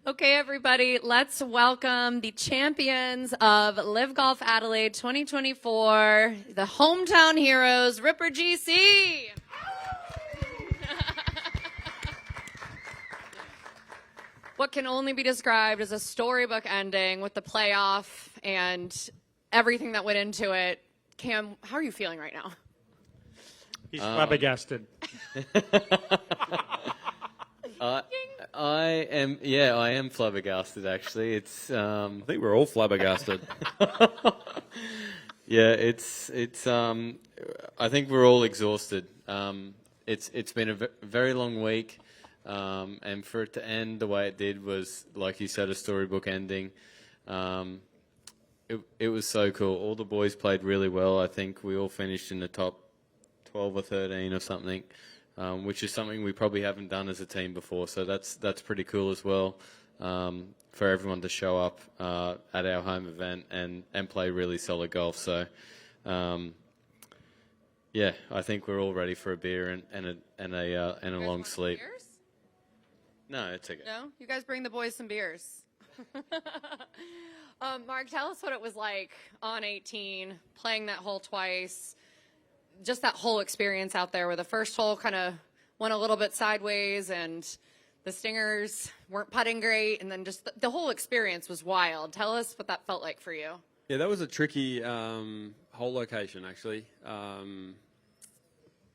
Okay, everybody, let's welcome the champions of LIV Golf Adelaide 2024, the hometown heroes, Ripper GC. What can only be described as a storybook ending with the playoff and everything that went into it. Cam, how are you feeling right now? He's flabbergasted. I am flabbergasted, actually. It's I think we're all flabbergasted. yeah, it's I think we're all exhausted. It's been a very long week, and for it to end the way it did was, like you said, a storybook ending. It was so cool. All the boys played really well. I think we all finished in the top 12 or 13 or something. Which is something we probably haven't done as a team before, so that's pretty cool as well, for everyone to show up at our home event and play really solid golf. So, yeah, I think we're all ready for a beer and a long sleep. Beers? No, it's okay. No, you guys bring the boys some beers. Mark, tell us what it was like on 18, playing that hole twice. Just that whole experience out there where the first hole kind of went a little bit sideways and the Stingers weren't putting great, and then just the whole experience was wild. Tell us what that felt like for you. Yeah, that was a tricky hole location, actually. I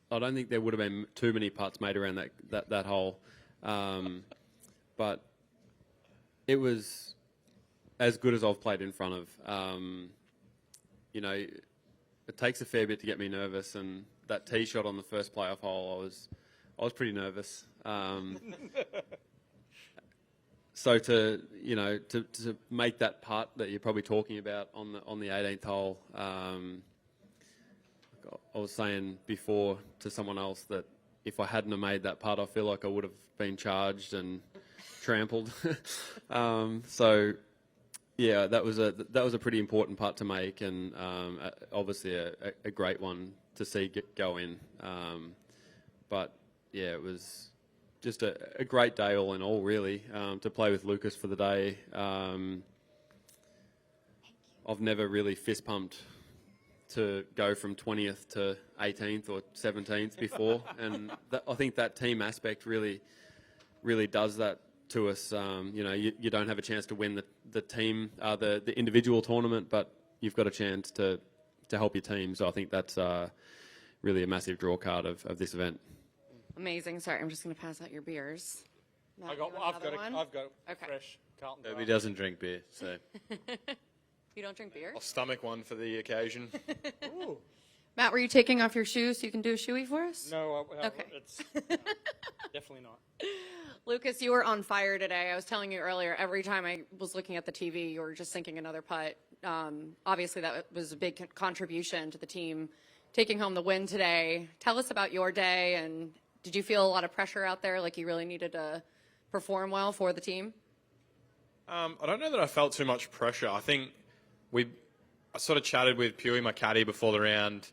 don't think there would have been too many putts made around that hole. But it was as good as I've played in front of. You know, it takes a fair bit to get me nervous, and that tee shot on the first playoff hole, I was pretty nervous. So to make that putt that you're probably talking about on the 18th hole, I was saying before to someone else that if I hadn't have made that putt, I feel like I would have been charged and trampled. So. Yeah, that was a pretty important putt to make, and obviously a great one to see go in. But yeah, it was just a great day all in all, really, to play with Lucas for the day. I've never really fist pumped to go from 20th to 18th or 17th before, and I think that team aspect really does that to us. You know, you don't have a chance to win the team, the individual tournament, but you've got a chance to help your team. So I think that's really a massive draw card of this event. Amazing. Sorry, I'm just going to pass out your beers. I've got Okay. fresh Carlton. Toby doesn't drink beer, so. You don't drink beer? I'll stomach one for the occasion. Ooh. Matt, were you taking off your shoes so you can do a shoey for us? No, Okay. it's definitely not. Lucas, you were on fire today. I was telling you earlier, every time I was looking at the TV, you were just sinking another putt. Obviously, that was a big contribution to the team taking home the win today. Tell us about your day, and did you feel a lot of pressure out there, like you really needed to perform well for the team? I don't know that I felt too much pressure. I think I sort of chatted with Pewey, my caddy, before the round.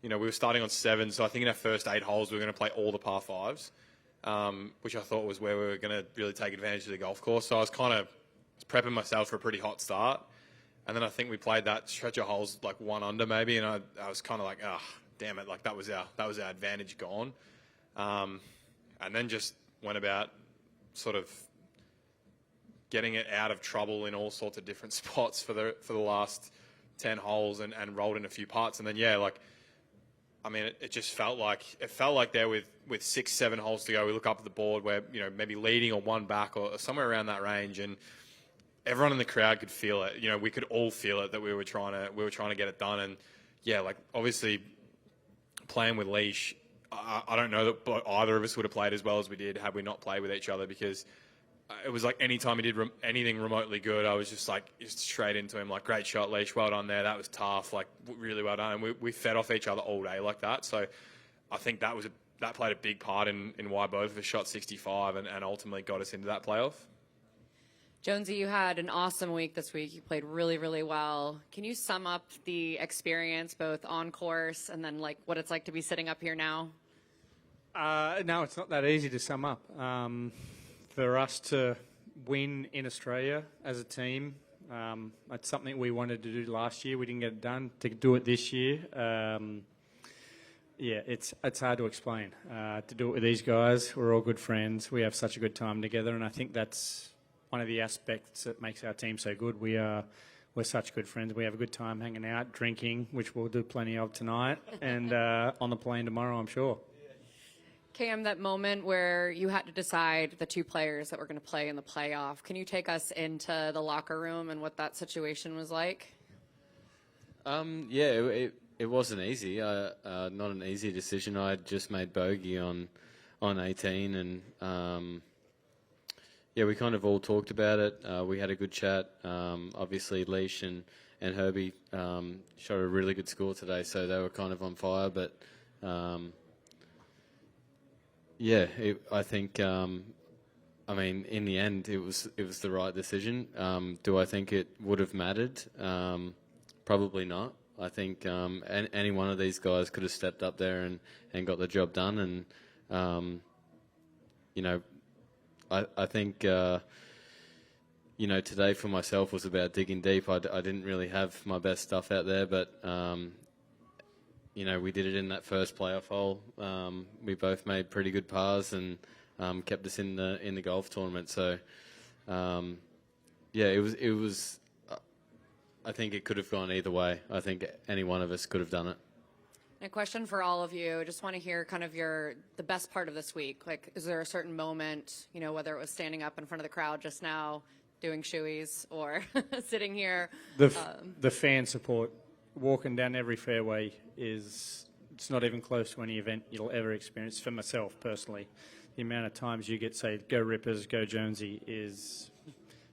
You know, we were starting on 7, so I think in our first 8 holes we were going to play all the par 5s. Which I thought was where we were going to really take advantage of the golf course. So I was kind of prepping myself for a pretty hot start. And then I think we played that stretch of holes like 1 under maybe, and I was kind of like, oh, damn it, like that was our advantage gone. And then just went about sort of getting it out of trouble in all sorts of different spots for the last 10 holes and rolled in a few putts. And then, yeah, like, I mean, it just felt like there with 6, 7 holes to go, we look up at the board where, you know, maybe leading or 1 back or somewhere around that range, and everyone in the crowd could feel it. You know, we could all feel it that we were trying to get it done. And yeah, like obviously playing with Leash, I don't know that either of us would have played as well as we did had we not played with each other, because it was like any time he did anything remotely good, I was just straight into him, like, great shot, Leash, well done there, that was tough, like really well done. And we fed off each other all day like that. So I think that played a big part in why both of us shot 65 and ultimately got us into that playoff. Jonesy, you had an awesome week this week. You played really, really well. Can you sum up the experience both on course and then like what it's like to be sitting up here now? No, it's not that easy to sum up. For us to win in Australia as a team. It's something we wanted to do last year. We didn't get it done. To do it this year, yeah, it's hard to explain. To do it with these guys, we're all good friends. We have such a good time together, and I think that's one of the aspects that makes our team so good. We're such good friends. We have a good time hanging out, drinking, which we'll do plenty of tonight, and on the plane tomorrow, I'm sure. Cam, that moment where you had to decide the two players that were going to play in the playoff, can you take us into the locker room and what that situation was like? Yeah, it wasn't easy. Not an easy decision. I had just made bogey on 18, and yeah, we kind of all talked about it. We had a good chat. Obviously, Leash and Herbie shot a really good score today, so they were kind of on fire. But yeah, I think. I mean, in the end, it was the right decision. Do I think it would have mattered? Probably not. I think any one of these guys could have stepped up there and got the job done. And you know, I think you know, today for myself was about digging deep. I didn't really have my best stuff out there, but you know, we did it in that first playoff hole. We both made pretty good pars and kept us in the golf tournament. So yeah, it was. I think it could have gone either way. I think any one of us could have done it. A question for all of you. I just want to hear kind of the best part of this week. Like, is there a certain moment, you know, whether it was standing up in front of the crowd just now, doing shoeies, or sitting here? The fan support, walking down every fairway it's not even close to any event you'll ever experience. For myself personally, the amount of times you get say, "Go Rippers, go Jonesy," is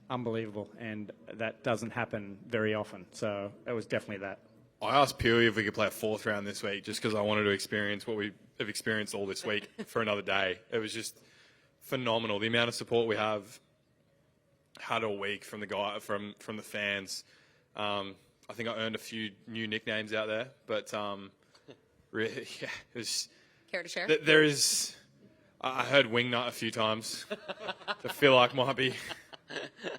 unbelievable, and that doesn't happen very often. So it was definitely that. I asked Pewee if we could play a fourth round this week just because I wanted to experience what we have experienced all this week for another day. It was just phenomenal. The amount of support we have had all week from the fans. I think I earned a few new nicknames out there, but really, yeah, it was. Care to share? There is. I heard wingnut a few times. I feel like might be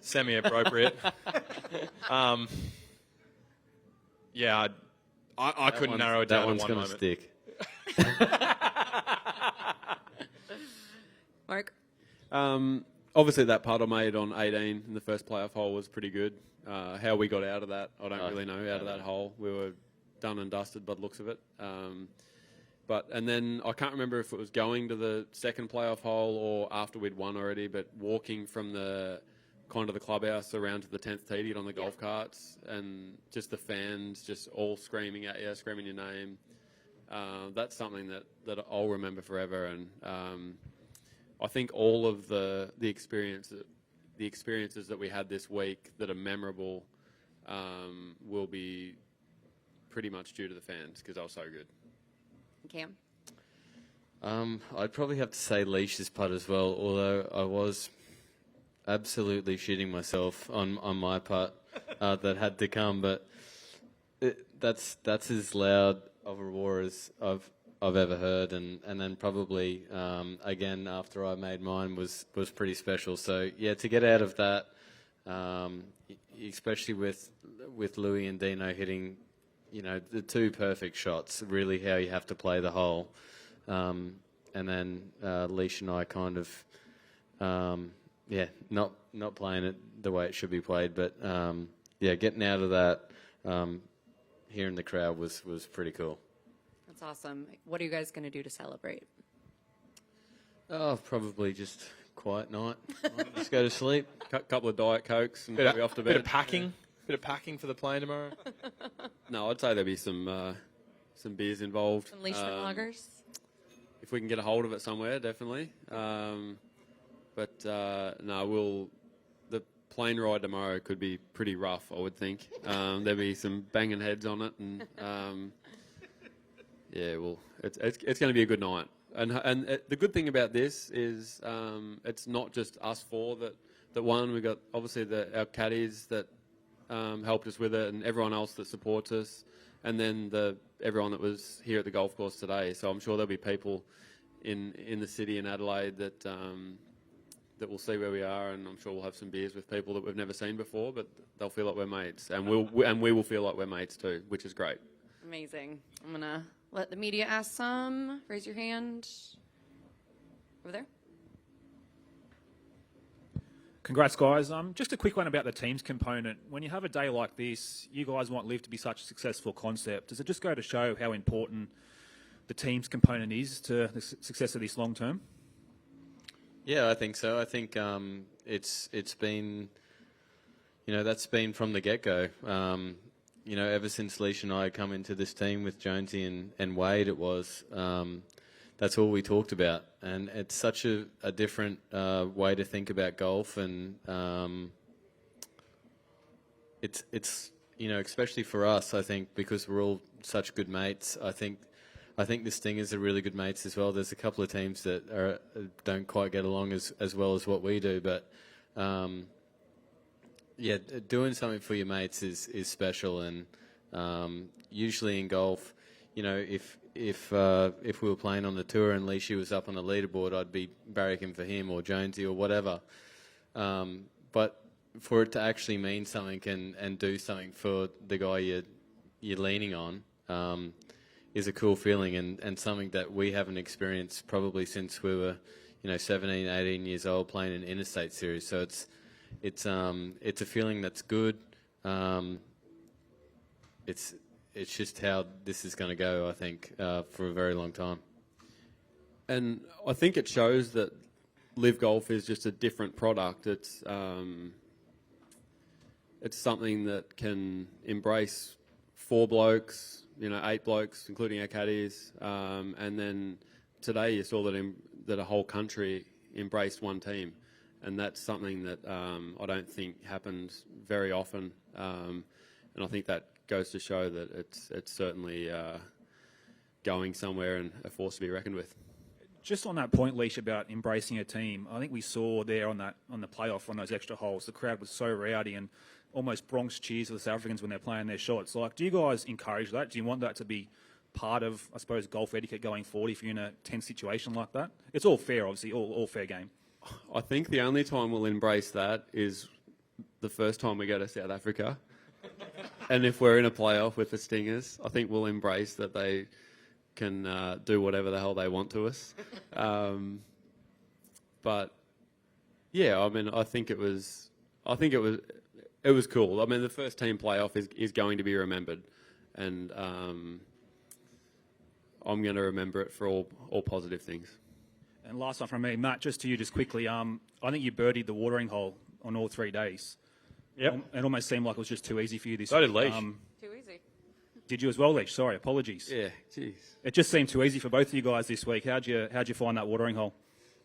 semi-appropriate. Yeah, I couldn't narrow it down to one moment. That one's going to stick. Mark? Obviously, that putt I made on 18 in the first playoff hole was pretty good. How we got out of that, I don't really know. Out of that hole, we were done and dusted by the looks of it. And then I can't remember if it was going to the second playoff hole or after we'd won already, but walking from the kind of the clubhouse around to the 10th tee to get on the golf carts, and just the fans just all screaming at you, screaming your name. That's something that I'll remember forever. And I think all of the experiences that we had this week that are memorable will be pretty much due to the fans because they were so good. Cam? I'd probably have to say Leash's putt as well, although I was absolutely shitting myself on my putt that had to come, but that's as loud of a roar as I've ever heard, and then probably again after I made mine was pretty special. So yeah, to get out of that, especially with Louis and Dino hitting, you know, the two perfect shots, really how you have to play the hole, and then Leash and I kind of yeah, not playing it the way it should be played, but yeah, getting out of that, hearing the crowd was pretty cool. That's awesome. What are you guys going to do to celebrate? Oh, probably just quiet night. Just go to sleep. Couple of Diet Cokes and be off to bed. Bit of packing for the plane tomorrow. No, I'd say there'll be some beers involved. Some Leishman lagers? If we can get a hold of it somewhere, definitely. But no, the plane ride tomorrow could be pretty rough, I would think. There'll be some banging heads on it, and yeah, well, it's going to be a good night. And the good thing about this is it's not just us four that won. We got obviously our caddies that helped us with it, and everyone else that supports us, and then everyone that was here at the golf course today. So I'm sure there'll be people in the city in Adelaide that that we'll see where we are, and I'm sure we'll have some beers with people that we've never seen before, but they'll feel like we're mates, and we will feel like we're mates too, which is great. Amazing. I'm going to let the media ask some. Raise your hand. Over there. Congrats, guys. Just a quick one about the teams component. When you have a day like this, you guys want LIV to be such a successful concept. Does it just go to show how important the teams component is to the success of this long term? Yeah, I think so. I think it's been, that's been from the get-go. Ever since Leash and I come into this team with Jonesy and Wade, it was that's all we talked about, and it's such a different way to think about golf, and it's especially for us, I think, because we're all such good mates. I think the Stingers are really good mates as well. There's a couple of teams that don't quite get along as well as what we do, but doing something for your mates is special, and usually in golf, if we were playing on the tour and Leashy was up on the leaderboard, I'd be barracking for him or Jonesy or whatever. But for it to actually mean something and do something for the guy you're leaning on is a cool feeling, and something that we haven't experienced probably since we were 17, 18 years old playing an interstate series. So it's a feeling that's good. It's just how this is going to go, I think, for a very long time. And I think it shows that LIV Golf is just a different product. It's something that can embrace 4 blokes, 8 blokes, including our caddies, and then today you saw that a whole country embraced one team, and that's something that I don't think happens very often, and I think that goes to show that it's certainly going somewhere and a force to be reckoned with. Just on that point, Leash, about embracing a team, I think we saw there on the playoff on those extra holes, the crowd was so rowdy and almost Bronx cheers for the South Africans when they're playing their shots. Like, do you guys encourage that? Do you want that to be part of, I suppose, golf etiquette going forward if you're in a tense situation like that? It's all fair, obviously, all fair game. I think the only time we'll embrace that is the first time we go to South Africa. And if we're in a playoff with the Stingers, I think we'll embrace that they can do whatever the hell they want to us. But yeah, I mean, I think it was cool. I mean, the first team playoff is going to be remembered, and I'm going to remember it for all positive things. And last one from me, Matt, just to you, just quickly. I think you birdied the watering hole on all 3 days. Yep. It almost seemed like it was just too easy for you this So week. did Leash. Too easy. Did you as well, Leash? Sorry, apologies. Yeah, jeez. It just seemed too easy for both of you guys this week. How'd you find that watering hole?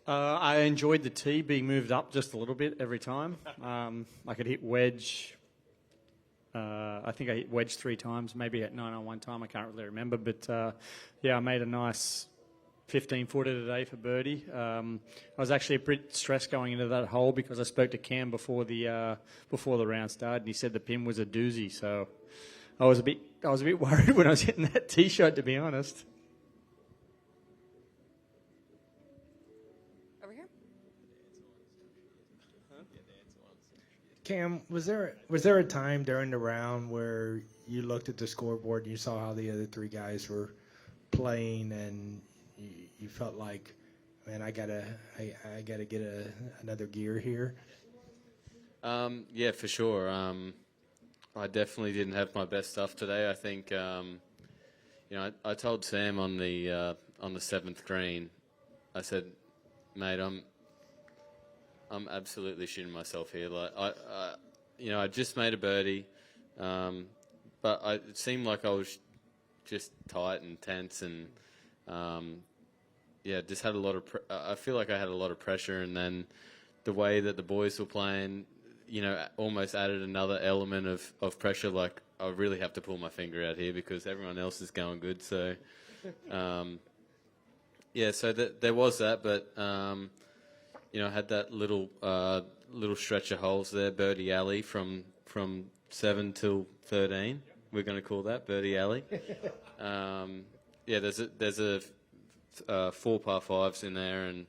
I enjoyed the tee being moved up just a little bit every time. I could hit wedge. I think I hit wedge 3 times, maybe at 9 on one time. I can't really remember. But, I made a nice 15-footer today for birdie. I was actually a bit stressed going into that hole because I spoke to Cam before the round started, and he said the pin was a doozy. So I was a bit worried when I was hitting that tee shot, to be honest. Over here. Cam, was there a time during the round where you looked at the scoreboard and you saw how the other 3 guys were playing and you felt like, man, I gotta get another gear here? Yeah, for sure. I definitely didn't have my best stuff today. I think, I told Sam on the 7th green, I said, mate, I'm absolutely shitting myself here. Like I just made a birdie, but it seemed like I was just tight and tense and. Just had a lot of. I feel like I had a lot of pressure, and then the way that the boys were playing, almost added another element of pressure. Like I really have to pull my finger out here because everyone else is going good. So, so there was that, but I had that little stretch of holes there, birdie alley from 7 till 13. We're going to call that birdie alley. There's a 4 par 5s in there and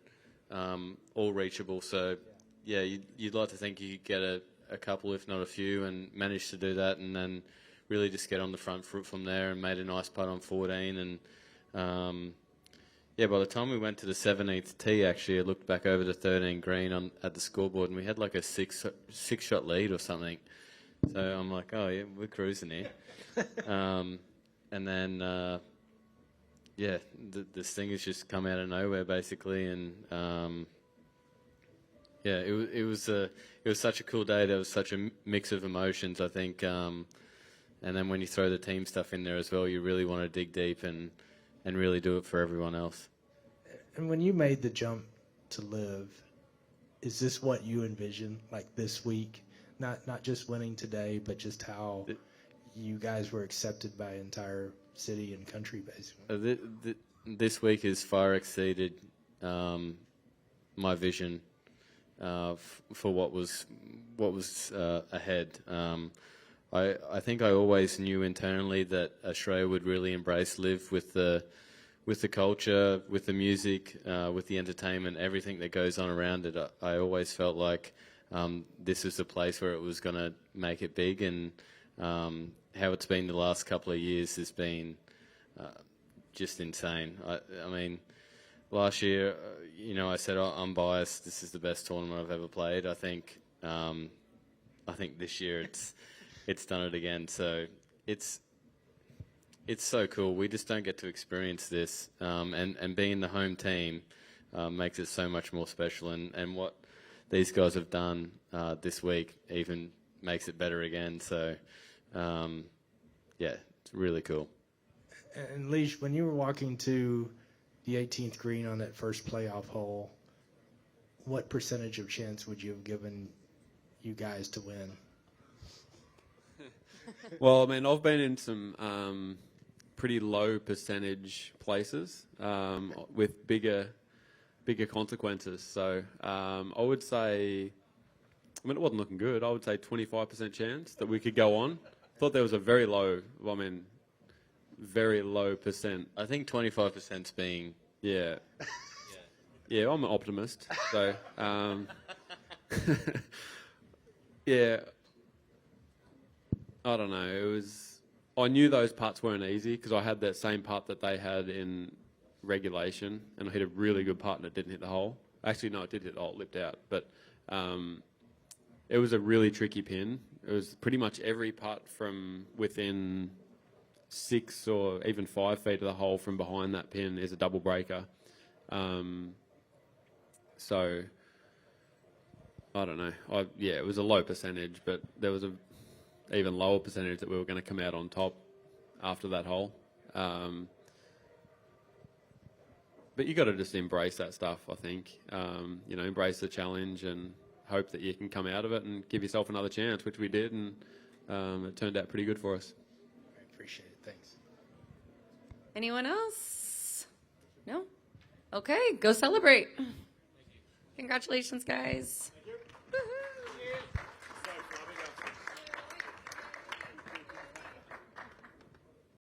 all reachable. So yeah, you'd like to think you could get a couple, if not a few, and manage to do that, and then really just get on the front foot from there and made a nice putt on 14. And yeah, by the time we went to the 17th tee, actually, I looked back over the 13 green at the scoreboard, and we had like a six shot lead or something. So I'm like, oh yeah, we're cruising here. And then yeah, this thing has just come out of nowhere basically, and yeah, it was such a cool day. There was such a mix of emotions, I think. And then when you throw the team stuff in there as well, you really want to dig deep and really do it for everyone else. And when you made the jump to LIV, is this what you envisioned, like this week? Not just winning today, but just how you guys were accepted by entire city and country, basically. This week has far exceeded my vision for what was ahead. I think I always knew internally that Australia would really embrace LIV with the culture, with the music, with the entertainment, everything that goes on around it. I always felt like this was a place where it was going to make it big, and how it's been the last couple of years has been just insane. I mean, last year, you know, I said, oh, I'm biased. This is the best tournament I've ever played. I think this year it's done it again. So it's so cool. We just don't get to experience this, and being the home team makes it so much more special. And what these guys have done this week even makes it better again. So yeah, it's really cool. And Leash, when you were walking to the 18th green on that first playoff hole, what percentage of chance would you have given you guys to win? Well, I mean, I've been in some pretty low percentage places with bigger consequences. So I would say, I mean, it wasn't looking good. I would say 25% chance that we could go on. Thought there was a very low, very low percent. I think 25%'s being... Yeah. Yeah, I'm an optimist. So, yeah, I don't know. I knew those putts weren't easy because I had that same putt that they had in regulation, and I hit a really good putt and it didn't hit the hole. Actually, no, it did hit the hole, it lipped out. But it was a really tricky pin. It was pretty much every putt from within 6 or even 5 feet of the hole from behind that pin is a double breaker. So I don't know. Yeah, it was a low percentage, but there was a even lower percentage that we were going to come out on top after that hole. But you got to just embrace that stuff, I think. You know, embrace the challenge and hope that you can come out of it and give yourself another chance, which we did, and it turned out pretty good for us. I appreciate it. Thanks. Anyone else? No? Okay, go celebrate. Congratulations, guys.